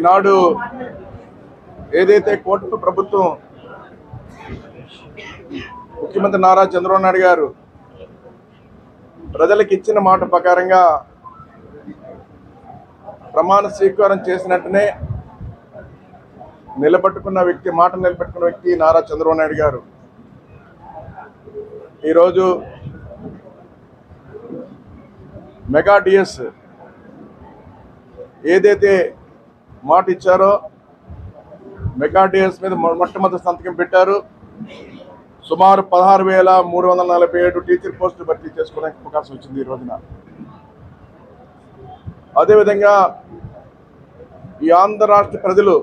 ఈనాడు ఏదైతే కూటమి ప్రభుత్వం ముఖ్యమంత్రి నారా చంద్రబాబు నాయుడు గారు ప్రజలకు ఇచ్చిన మాట ప్రకారంగా ప్రమాణ స్వీకారం చేసినట్టునే నిలబెట్టుకున్న వ్యక్తి, మాట నిలబెట్టుకున్న వ్యక్తి నారా చంద్రబాబు నాయుడు గారు ఈరోజు మెగా డిఎస్ ఏదైతే మాట ఇచ్చారో మెగా డిఎస్ మీద మొట్టమొదటి సంతకం పెట్టారు. సుమారు 16,347 టీచర్ పోస్టులు భర్తీ చేసుకోవడానికి అవకాశం వచ్చింది ఈ రోజున. అదేవిధంగా ఈ ఆంధ్ర రాష్ట్ర ప్రజలు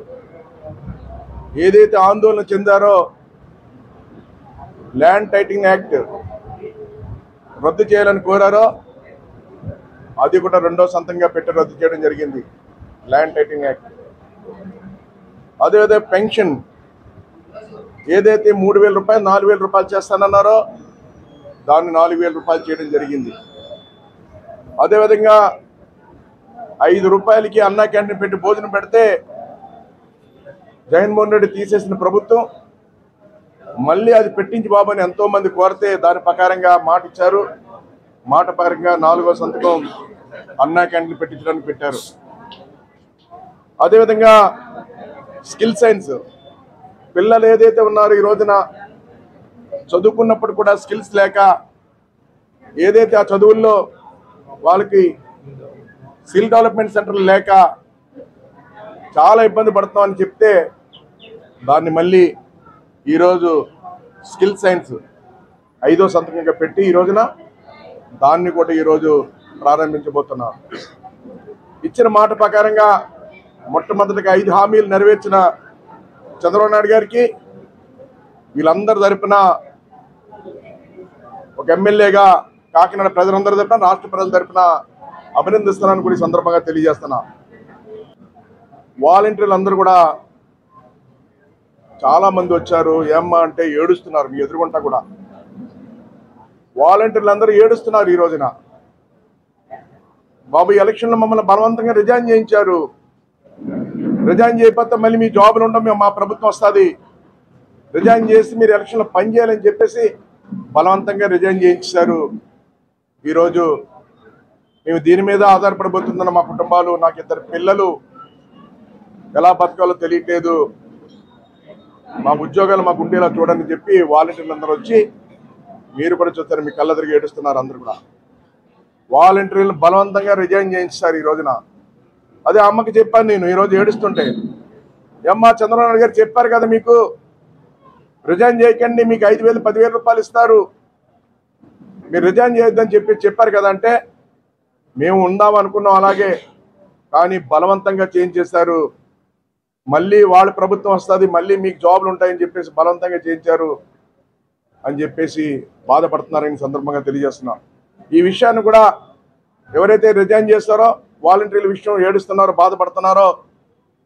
ఏదైతే ఆందోళన చెందారో ల్యాండ్ టైటిలింగ్ యాక్ట్ రద్దు చేయాలని కోరారో అది కూడా రెండో సంతకంగా పెట్టి రద్దు చేయడం జరిగింది, ల్యాండ్ టైటిలింగ్ యాక్ట్. అదేవిధంగా పెన్షన్ ఏదైతే 3,000 రూపాయలు 4,000 రూపాయలు చేస్తానన్నారో దాన్ని 4,000 రూపాయలు చేయడం జరిగింది. అదేవిధంగా 5 రూపాయలకి అన్నా క్యాంటీన్ పెట్టి భోజనం పెడితే జగన్మోహన్ రెడ్డి తీసేసిన ప్రభుత్వం మళ్ళీ అది పెట్టించి బాబని ఎంతోమంది కోరితే దాని ప్రకారంగా మాట ఇచ్చారు. మాట ప్రకారంగా 4వ సంతకం అన్నా క్యాంటీన్ పెట్టించడానికి పెట్టారు. అదేవిధంగా స్కిల్ సైన్స్ పిల్లలు ఏదైతే ఉన్నారో ఈ రోజున చదువుకున్నప్పుడు కూడా స్కిల్స్ లేక ఏదైతే ఆ చదువుల్లో వాళ్ళకి స్కిల్ డెవలప్మెంట్ సెంటర్లు లేక చాలా ఇబ్బంది పడుతున్నామని చెప్తే దాన్ని మళ్ళీ ఈరోజు స్కిల్ సైన్స్ 5వ సంతకంగా పెట్టి ఈ రోజున దాన్ని కూడా ఈరోజు ప్రారంభించబోతున్నాం. ఇచ్చిన మాట ప్రకారంగా మొట్టమొదటిగా 5 హామీలు నెరవేర్చిన చంద్రబాబు నాయుడు గారికి వీళ్ళందరి తరపున ఒక ఎమ్మెల్యేగా కాకినాడ ప్రజలందరి తరపున, రాష్ట్ర ప్రజల తరపున అభినందిస్తున్నానని కూడా ఈ సందర్భంగా తెలియజేస్తున్నా. వాలంటీర్లు అందరూ కూడా చాలా మంది వచ్చారు, ఏమ్మా అంటే ఏడుస్తున్నారు. మీ ఎదురుగుంటా కూడా వాలంటీర్లు అందరూ ఏడుస్తున్నారు ఈ రోజున. బాబు ఎలక్షన్లో మమ్మల్ని బలవంతంగా రిజైన్ చేయించారు, రిజైన్ చేయకపోతే మళ్ళీ మీ జాబులు ఉండవు, మేము మా ప్రభుత్వం వస్తుంది, రిజైన్ చేసి మీరు ఎలక్షన్లో పనిచేయాలని చెప్పేసి బలవంతంగా రిజైన్ చేయించారు. ఈరోజు మేము దీని మీద ఆధారపడబోతుందన్న మా కుటుంబాలు, నాకు 2 పిల్లలు ఎలా బతకాలో తెలియట్లేదు, మా ఉద్యోగాలు మాకు ఉండేలా చూడని చెప్పి వాలంటీర్లు అందరూ వచ్చి మీరు కూడా చూస్తారు, మీ కళ్ళ తిరిగి ఏడుస్తున్నారు అందరూ కూడా. వాలంటీర్లు బలవంతంగా రిజైన్ చేయించారు ఈ రోజున. అదే అమ్మకి చెప్పాను నేను ఈరోజు ఏడుస్తుంటే, అమ్మ చంద్రబాబు నాయుడు గారు చెప్పారు కదా మీకు రిజైన్ చేయకండి, మీకు 5,000 10,000 రూపాయలు ఇస్తారు, మీరు రిజైన్ చేయొద్దని చెప్పారు కదా అంటే, మేము ఉందాం అనుకున్నాం అలాగే, కానీ బలవంతంగా చేంజ్ చేశారు, మళ్ళీ వాళ్ళ ప్రభుత్వం వస్తుంది, మళ్ళీ మీకు జాబులు ఉంటాయని చెప్పేసి బలవంతంగా చేయించారు అని చెప్పేసి బాధపడుతున్నారని సందర్భంగా తెలియజేస్తున్నాం. ఈ విషయాన్ని కూడా ఎవరైతే రిజైన్ చేస్తారో వాలంటీర్ల విషయం ఏడుస్తున్నారో బాధపడుతున్నారో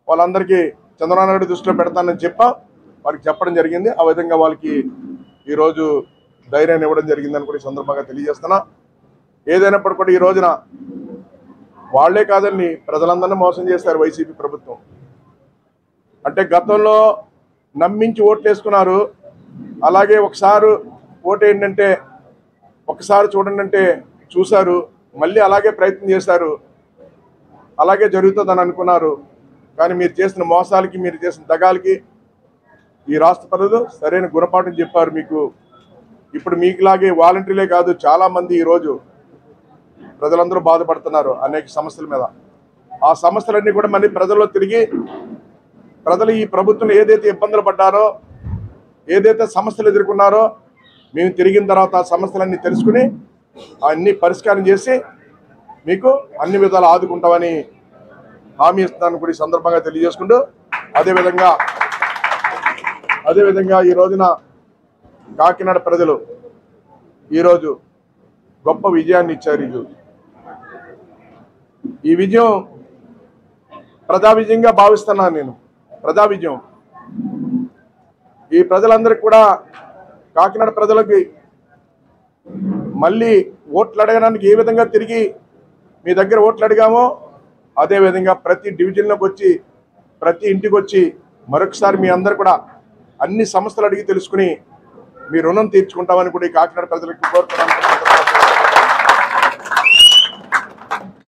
వాళ్ళందరికీ చంద్రబాబు నాయుడు దృష్టిలో పెడతానని వారికి చెప్పడం జరిగింది. ఆ విధంగా వాళ్ళకి ఈరోజు ధైర్యాన్ని ఇవ్వడం జరిగిందని కూడా ఈ సందర్భంగా తెలియజేస్తున్నా. ఏదైనప్పుడు కూడా ఈ రోజున వాళ్లే కాదని ప్రజలందరినీ మోసం చేశారు వైసీపీ ప్రభుత్వం. అంటే గతంలో నమ్మించి ఓట్లు వేసుకున్నారు, అలాగే ఒకసారి ఓటు ఏంటంటే ఒకసారి చూడండి అంటే చూశారు, మళ్ళీ అలాగే ప్రయత్నం చేశారు, అలాగే జరుగుతుందని అనుకున్నారు. కానీ మీరు చేసిన మోసాలకి, మీరు చేసిన దగాలకి ఈ రాష్ట్ర ప్రజలు సరైన గుణపాఠం చెప్పారు మీకు. ఇప్పుడు మీకులాగే వాలంటీర్లే కాదు, చాలామంది ఈరోజు ప్రజలందరూ బాధపడుతున్నారు అనేక సమస్యల మీద. ఆ సమస్యలన్నీ కూడా మళ్ళీ ప్రజల్లో తిరిగి ప్రజలు ఈ ప్రభుత్వం ఏదైతే ఇబ్బందులు పడ్డారో, ఏదైతే సమస్యలు ఎదుర్కొన్నారో మేము తిరిగిన తర్వాత ఆ సమస్యలన్నీ తెలుసుకుని అన్నీ పరిష్కారం చేసి మీకు అన్ని విధాలు ఆదుకుంటామని హామీ ఇస్తున్నాను కూడా ఈ సందర్భంగా తెలియజేసుకుంటూ, అదేవిధంగా ఈ రోజున కాకినాడ ప్రజలు ఈరోజు గొప్ప విజయాన్ని ఇచ్చారు. ఈ విజయం ప్రజా విజయంగా భావిస్తున్నాను నేను. ప్రజా విజయం ఈ ప్రజలందరికీ కూడా, కాకినాడ ప్రజలకి మళ్ళీ ఓట్లు అడగడానికి ఏ విధంగా తిరిగి మీ దగ్గర ఓట్లు అడిగామో అదే విధంగా ప్రతి డివిజన్లోకి వచ్చి ప్రతి ఇంటికి వచ్చి మరొకసారి మీ అందరు కూడా అన్ని సమస్యలు అడిగి తెలుసుకుని మీ రుణం తీర్చుకుంటామని కూడా ఈ కాకినాడ ప్రజలకు కోరుతున్నాను.